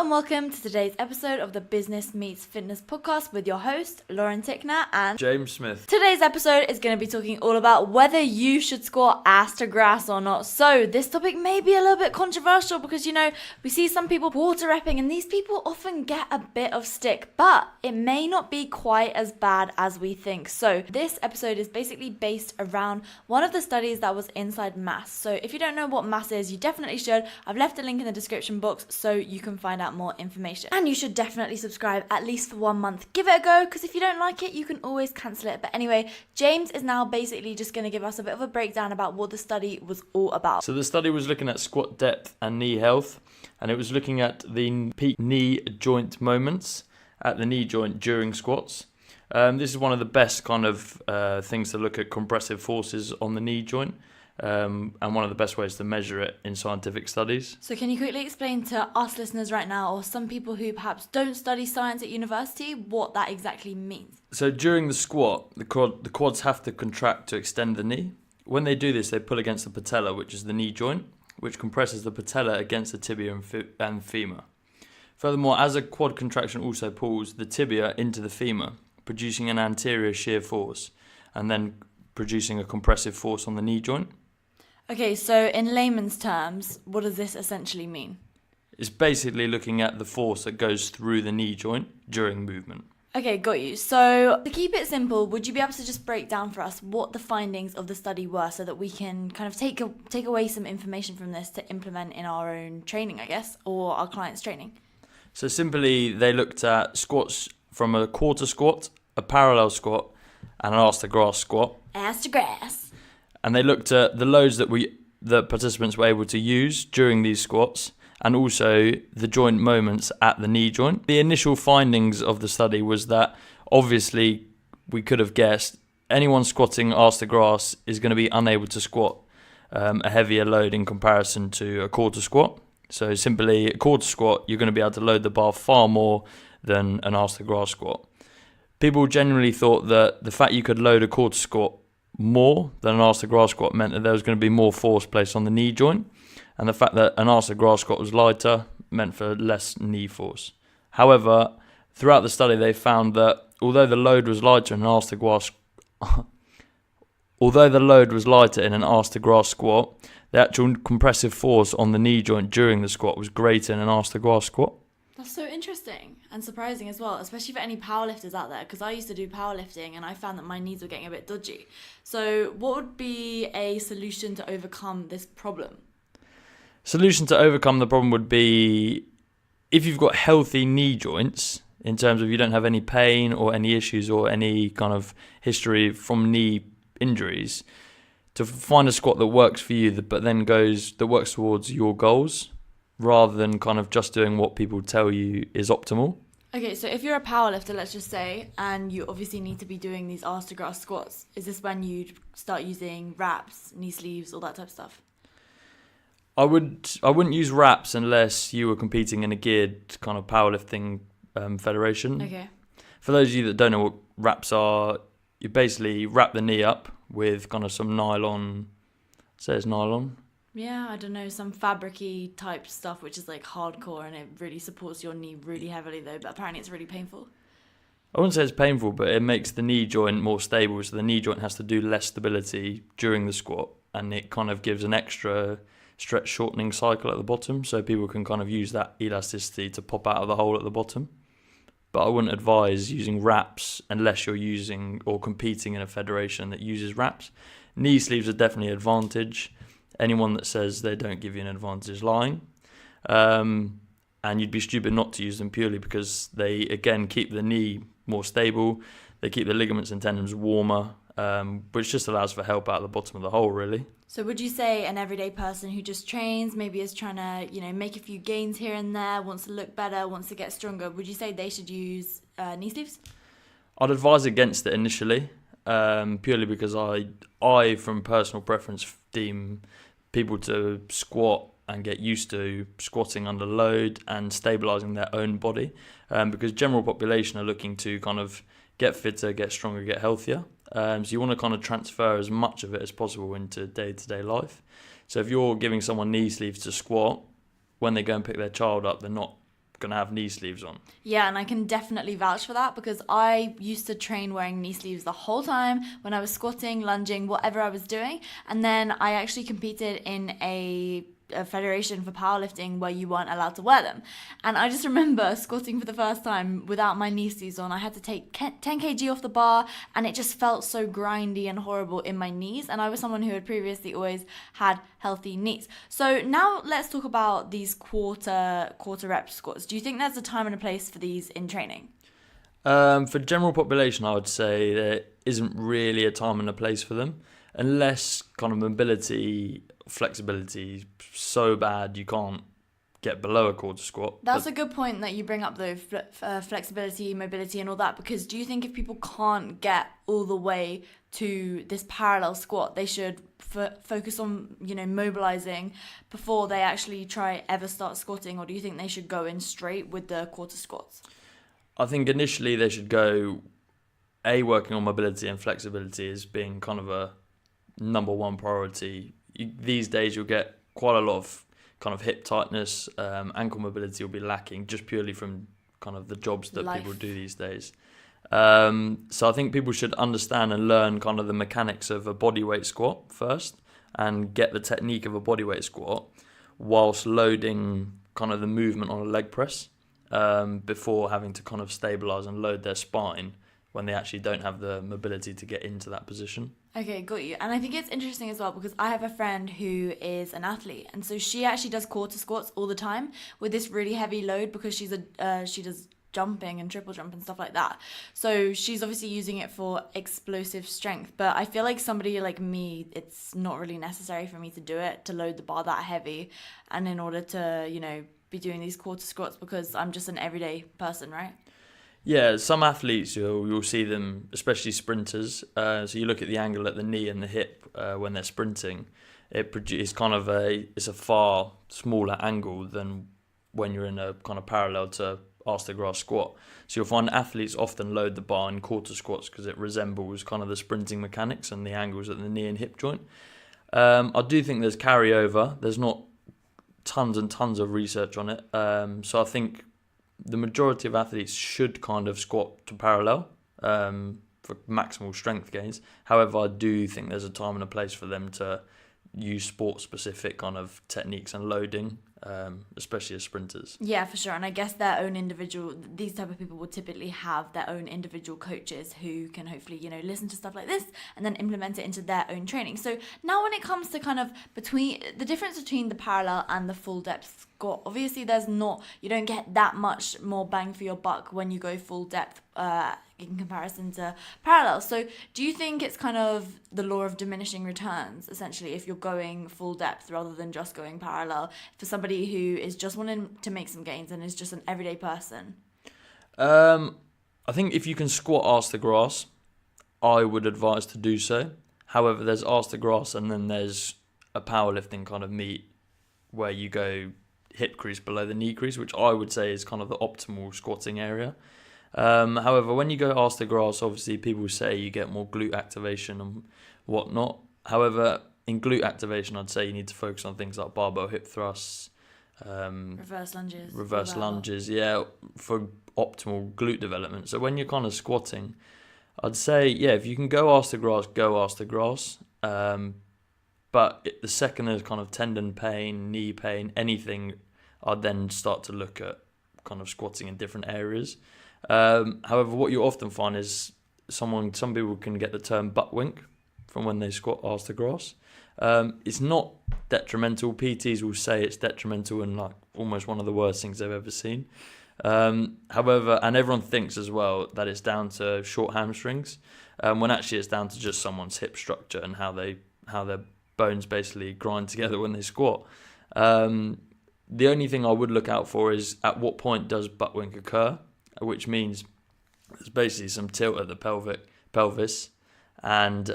and welcome to today's episode of the Business Meets Fitness podcast with your host, Lauren Tickner and James Smith. Today's episode is going to be talking all about whether you should squat ass to grass or not. So this topic may be a little bit controversial because, we see some people water repping and these people often get a bit of stick, but it may not be quite as bad as we think. So this episode is basically based around one of the studies that was inside MASS. So if you don't know what MASS is, you definitely should. I've left a link in the description box so you can find out more information. And you should definitely subscribe at least for 1 month. Give it a go, because if you don't like it, you can always cancel it. But anyway, James is now basically just going to give us a bit of a breakdown about what the study was all about. So the study was looking at squat depth and knee health, and it was looking at the peak knee joint moments at the knee joint during squats. This is one of the best kind of things to look at compressive forces on the knee joint. And one of the best ways to measure it in scientific studies. So can you quickly explain to us listeners right now, or some people who perhaps don't study science at university, what that exactly means? So during the squat, the quads have to contract to extend the knee. When they do this, they pull against the patella, which is the knee joint, which compresses the patella against the tibia and femur. Furthermore, as a quad contraction also pulls the tibia into the femur, producing an anterior shear force, and then producing a compressive force on the knee joint. Okay, so in layman's terms, what does this essentially mean? It's basically looking at the force that goes through the knee joint during movement. Okay, got you. So to keep it simple, would you be able to just break down for us what the findings of the study were so that we can kind of take away some information from this to implement in our own training, I guess, or our clients' training? So simply, they looked at squats from a quarter squat, a parallel squat, and an ass to grass squat. Ass to grass. And they looked at the loads that participants were able to use during these squats, and also the joint moments at the knee joint. The initial findings of the study was that, obviously, we could have guessed, anyone squatting ass to grass is going to be unable to squat a heavier load in comparison to a quarter squat. So simply, a quarter squat, you're going to be able to load the bar far more than an ass to grass squat. People generally thought that the fact you could load a quarter squat more than an ass to grass squat meant that there was going to be more force placed on the knee joint, and the fact that an ass to grass squat was lighter meant for less knee force. However, throughout the study they found that although the load was lighter in an ass to grass squat, the actual compressive force on the knee joint during the squat was greater in an ass to grass squat. That's so interesting and surprising as well, especially for any powerlifters out there, because I used to do powerlifting and I found that my knees were getting a bit dodgy. So what would be a solution to overcome this problem? Solution to overcome the problem would be, if you've got healthy knee joints, in terms of you don't have any pain or any issues or any kind of history from knee injuries, to find a squat that works for you, but then that works towards your goals, rather than kind of just doing what people tell you is optimal. Okay, so if you're a powerlifter, let's just say, and you obviously need to be doing these ass to grass squats, is this when you start using wraps, knee sleeves, all that type of stuff? I wouldn't use wraps unless you were competing in a geared kind of powerlifting federation. Okay. For those of you that don't know what wraps are, you basically wrap the knee up with kind of some nylon. Say it's nylon. Yeah, I don't know, some fabric-y type stuff which is like hardcore and it really supports your knee really heavily though, but apparently it's really painful. I wouldn't say it's painful, but it makes the knee joint more stable, so the knee joint has to do less stability during the squat, and it kind of gives an extra stretch shortening cycle at the bottom, so people can kind of use that elasticity to pop out of the hole at the bottom. But I wouldn't advise using wraps unless you're using or competing in a federation that uses wraps. Knee sleeves are definitely an advantage. Anyone that says they don't give you an advantage is lying. And you'd be stupid not to use them purely because they, again, keep the knee more stable. They keep the ligaments and tendons warmer, which just allows for help out at the bottom of the hole, really. So would you say an everyday person who just trains, maybe is trying to, make a few gains here and there, wants to look better, wants to get stronger, would you say they should use knee sleeves? I'd advise against it initially, purely because I, from personal preference, deem people to squat and get used to squatting under load and stabilising their own body, because general population are looking to kind of get fitter, get stronger, get healthier. So you want to kind of transfer as much of it as possible into day-to-day life. So if you're giving someone knee sleeves to squat, when they go and pick their child up, they're not going to have knee sleeves on. Yeah, and I can definitely vouch for that because I used to train wearing knee sleeves the whole time when I was squatting, lunging, whatever I was doing. And then I actually competed in a federation for powerlifting where you weren't allowed to wear them. And I just remember squatting for the first time without my knee sleeves on. I had to take 10 kg off the bar and it just felt so grindy and horrible in my knees. And I was someone who had previously always had healthy knees. So now let's talk about these quarter rep squats. Do you think there's a time and a place for these in training? For general population, I would say there isn't really a time and a place for them, unless kind of mobility, flexibility so bad you can't get below a quarter squat. That's a good point that you bring up though, flexibility, mobility and all that, because do you think if people can't get all the way to this parallel squat, they should focus on, mobilizing before they actually try ever start squatting, or do you think they should go in straight with the quarter squats? I think initially they should go, working on mobility and flexibility as being kind of a number one priority. These days you'll get quite a lot of kind of hip tightness, ankle mobility will be lacking just purely from kind of the jobs that people do these days. So I think people should understand and learn kind of the mechanics of a bodyweight squat first and get the technique of a bodyweight squat whilst loading kind of the movement on a leg press, before having to kind of stabilize and load their spine when they actually don't have the mobility to get into that position. Okay, got you. And I think it's interesting as well because I have a friend who is an athlete, and so she actually does quarter squats all the time with this really heavy load because she does jumping and triple jump and stuff like that. So she's obviously using it for explosive strength, but I feel like somebody like me, it's not really necessary for me to do it, to load the bar that heavy, and in order to, be doing these quarter squats because I'm just an everyday person, right? Yeah, some athletes you'll see them, especially sprinters. So you look at the angle at the knee and the hip when they're sprinting. It's kind of it's a far smaller angle than when you're in a kind of parallel to arse de grace squat. So you'll find athletes often load the bar in quarter squats because it resembles kind of the sprinting mechanics and the angles at the knee and hip joint. I do think there's carryover. There's not tons and tons of research on it. So I think the majority of athletes should kind of squat to parallel for maximal strength gains. However, I do think there's a time and a place for them to use sport-specific kind of techniques and loading, especially as sprinters. Yeah, for sure. And I guess these type of people will typically have their own individual coaches who can hopefully, listen to stuff like this and then implement it into their own training. So now when it comes to kind of the difference between the parallel and the full depth squat, obviously you don't get that much more bang for your buck when you go full depth in comparison to parallel. So do you think it's kind of the law of diminishing returns, essentially, if you're going full depth rather than just going parallel for somebody who is just wanting to make some gains and is just an everyday person? I think if you can squat arse de grace, I would advise to do so. However, there's arse de grace and then there's a powerlifting kind of meet where you go hip crease below the knee crease, which I would say is kind of the optimal squatting area. However, when you go arse de grace, obviously people say you get more glute activation and whatnot. However, in glute activation, I'd say you need to focus on things like barbell hip thrusts, reverse lunges, yeah, for optimal glute development. So when you're kind of squatting, I'd say, if you can go arse de grace, go arse de grace. But the second there's kind of tendon pain, knee pain, anything, I'd then start to look at kind of squatting in different areas. However, what you often find is some people can get the term butt wink from when they squat arse de grace. It's not detrimental. PTs will say it's detrimental and like almost one of the worst things they've ever seen. However, and everyone thinks as well that it's down to short hamstrings, when actually it's down to just someone's hip structure and how their bones basically grind together when they squat. The only thing I would look out for is at what point does butt wink occur, which means there's basically some tilt at the pelvis, and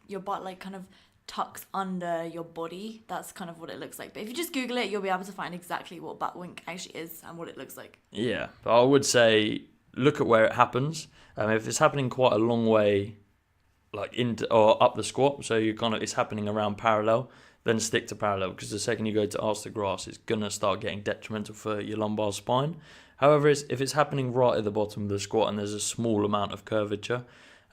your butt kind of tucks under your body. That's kind of what it looks like. But if you just Google it, you'll be able to find exactly what butt wink actually is and what it looks like. Yeah, but I would say look at where it happens. If it's happening quite a long way, like into or up the squat, so it's happening around parallel, then stick to parallel, because the second you go to arse the grass, it's going to start getting detrimental for your lumbar spine. However, if it's happening right at the bottom of the squat and there's a small amount of curvature,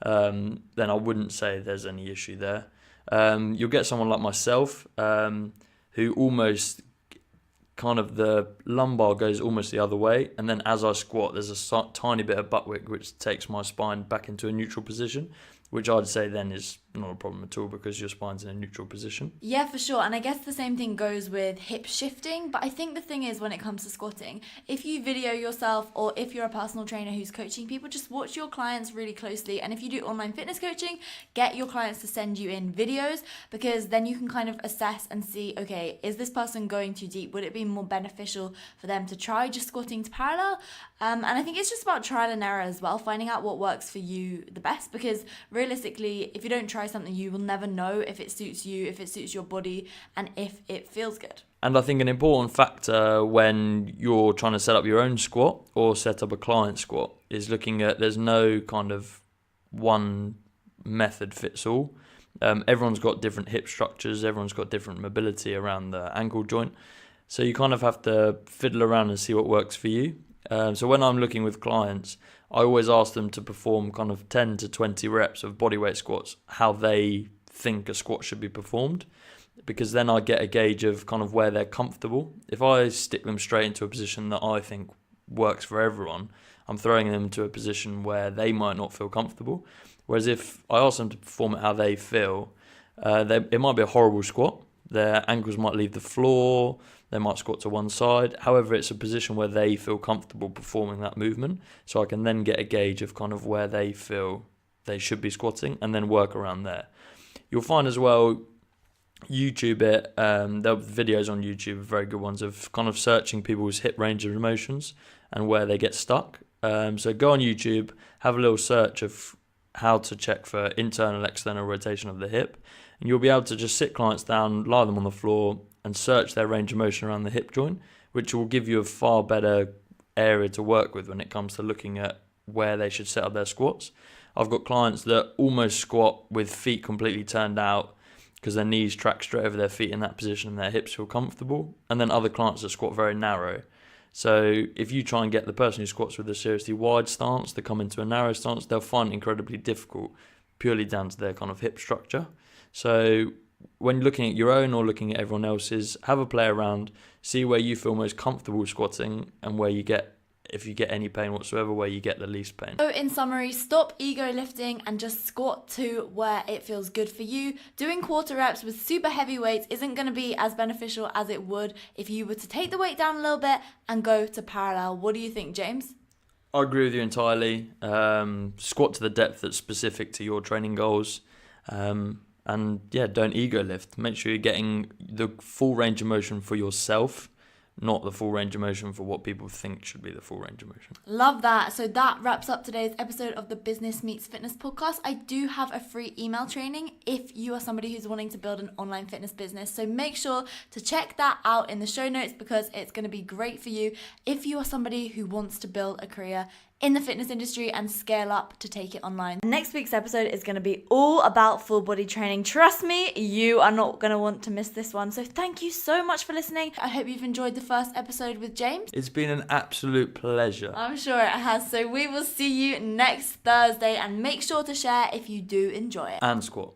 then I wouldn't say there's any issue there. You'll get someone like myself who almost kind of the lumbar goes almost the other way, and then as I squat there's a tiny bit of butt wick which takes my spine back into a neutral position, which I'd say then is not a problem at all because your spine's in a neutral position. Yeah, for sure. And I guess the same thing goes with hip shifting. But I think the thing is, when it comes to squatting, if you video yourself or if you're a personal trainer who's coaching people, just watch your clients really closely. And if you do online fitness coaching, get your clients to send you in videos, because then you can kind of assess and see, okay, is this person going too deep? Would it be more beneficial for them to try just squatting to parallel? And I think it's just about trial and error as well, finding out what works for you the best, because realistically, if you don't try something, you will never know if it suits you, if it suits your body, and if it feels good. And I think an important factor when you're trying to set up your own squat or set up a client squat is looking at, there's no kind of one method fits all. Everyone's got different hip structures, everyone's got different mobility around the ankle joint. So you kind of have to fiddle around and see what works for you. So when I'm looking with clients, I always ask them to perform kind of 10 to 20 reps of bodyweight squats, how they think a squat should be performed, because then I get a gauge of kind of where they're comfortable. If I stick them straight into a position that I think works for everyone, I'm throwing them into a position where they might not feel comfortable. Whereas if I ask them to perform it how they feel, it might be a horrible squat. Their ankles might leave the floor, they might squat to one side. However, it's a position where they feel comfortable performing that movement. So I can then get a gauge of kind of where they feel they should be squatting and then work around there. You'll find as well, YouTube it, there are videos on YouTube, very good ones, of kind of searching people's hip range of motions and where they get stuck. So go on YouTube, have a little search of how to check for internal, external rotation of the hip. And you'll be able to just sit clients down, lie them on the floor, and search their range of motion around the hip joint, which will give you a far better area to work with when it comes to looking at where they should set up their squats. I've got clients that almost squat with feet completely turned out because their knees track straight over their feet in that position and their hips feel comfortable. And then other clients that squat very narrow. So if you try and get the person who squats with a seriously wide stance to come into a narrow stance, they'll find it incredibly difficult, purely down to their kind of hip structure. So when looking at your own or looking at everyone else's, have a play around, see where you feel most comfortable squatting and where you get, if you get any pain whatsoever, where you get the least pain. So in summary, stop ego lifting and just squat to where it feels good for you. Doing quarter reps with super heavy weights isn't going to be as beneficial as it would if you were to take the weight down a little bit and go to parallel. What do you think, James? I agree with you entirely. Squat to the depth that's specific to your training goals. And yeah, don't ego lift. Make sure you're getting the full range of motion for yourself, not the full range of motion for what people think should be the full range of motion. Love that. So that wraps up today's episode of the Business Meets Fitness podcast. I do have a free email training if you are somebody who's wanting to build an online fitness business. So make sure to check that out in the show notes, because it's going to be great for you if you are somebody who wants to build a career in the fitness industry and scale up to take it online. Next week's episode is going to be all about full body training. Trust me, you are not going to want to miss this one. So thank you so much for listening. I hope you've enjoyed the first episode with James. It's been an absolute pleasure. I'm sure it has. So we will see you next Thursday, and make sure to share if you do enjoy it. And squat.